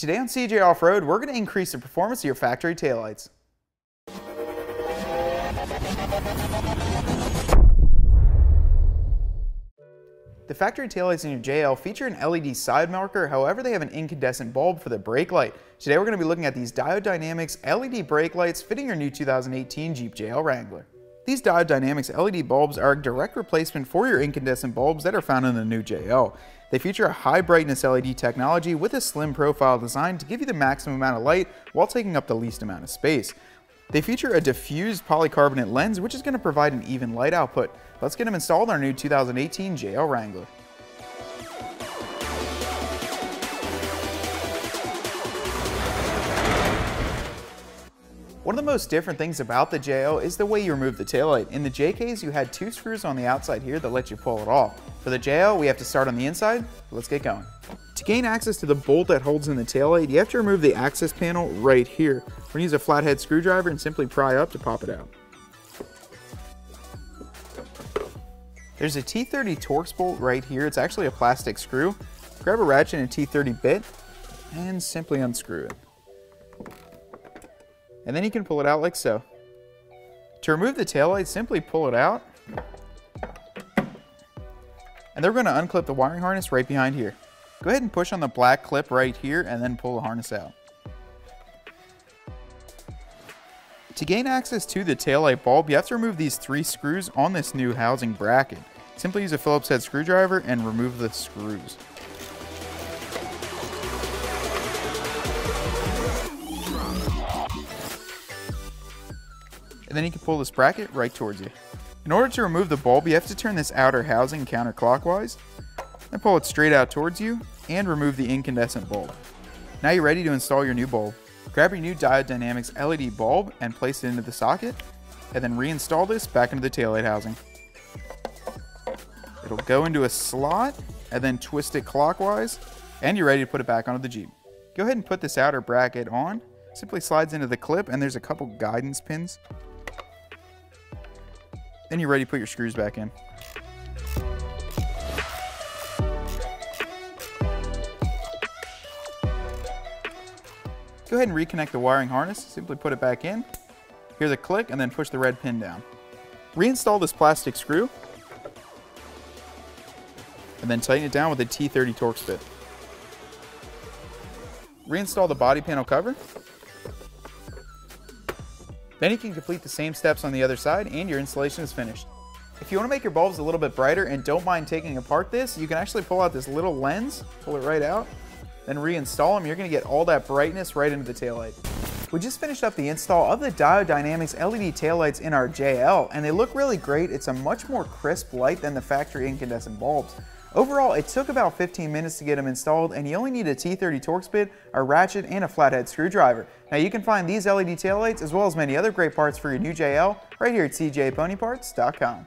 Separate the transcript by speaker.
Speaker 1: Today on CJ Off-Road, we're going to increase the performance of your factory taillights. The factory taillights in your JL feature an LED side marker, however they have an incandescent bulb for the brake light. Today we're going to be looking at these Diode Dynamics LED brake lights fitting your new 2018 Jeep JL Wrangler. These Diode Dynamics LED bulbs are a direct replacement for your incandescent bulbs that are found in the new JL. They feature a high brightness LED technology with a slim profile design to give you the maximum amount of light while taking up the least amount of space. They feature a diffused polycarbonate lens which is going to provide an even light output. Let's get them installed on our new 2018 JL Wrangler. One of the most different things about the JL is the way you remove the taillight. In the JKs, you had two screws on the outside here that let you pull it off. For the JL, we have to start on the inside. Let's get going. To gain access to the bolt that holds in the taillight, you have to remove the access panel right here. We're going to use a flathead screwdriver and simply pry up to pop it out. There's a T30 Torx bolt right here. It's actually a plastic screw. Grab a ratchet and a T30 bit and simply unscrew it. And then you can pull it out like so. To remove the taillight, simply pull it out. And then we're going to unclip the wiring harness right behind here. Go ahead and push on the black clip right here and then pull the harness out. To gain access to the taillight bulb, you have to remove these three screws on this new housing bracket. Simply use a Phillips head screwdriver and remove the screws. And then you can pull this bracket right towards you. In order to remove the bulb, you have to turn this outer housing counterclockwise, then pull it straight out towards you, and remove the incandescent bulb. Now you're ready to install your new bulb. Grab your new Diode Dynamics LED bulb and place it into the socket, and then reinstall this back into the taillight housing. It'll go into a slot, and then twist it clockwise, and you're ready to put it back onto the Jeep. Go ahead and put this outer bracket on. Simply slides into the clip, and there's a couple guidance pins. Then you're ready to put your screws back in. Go ahead and reconnect the wiring harness. Simply put it back in. Hear the click and then push the red pin down. Reinstall this plastic screw. And then tighten it down with a T30 Torx bit. Reinstall the body panel cover. Then you can complete the same steps on the other side and your installation is finished. If you want to make your bulbs a little bit brighter and don't mind taking apart this, you can actually pull out this little lens, pull it right out, then reinstall them. You're going to get all that brightness right into the taillight. We just finished up the install of the Diode Dynamics LED taillights in our JL, and they look really great. It's a much more crisp light than the factory incandescent bulbs. Overall, it took about 15 minutes to get them installed, and you only need a T30 Torx bit, a ratchet, and a flathead screwdriver. Now you can find these LED taillights as well as many other great parts for your new JL right here at cjponyparts.com.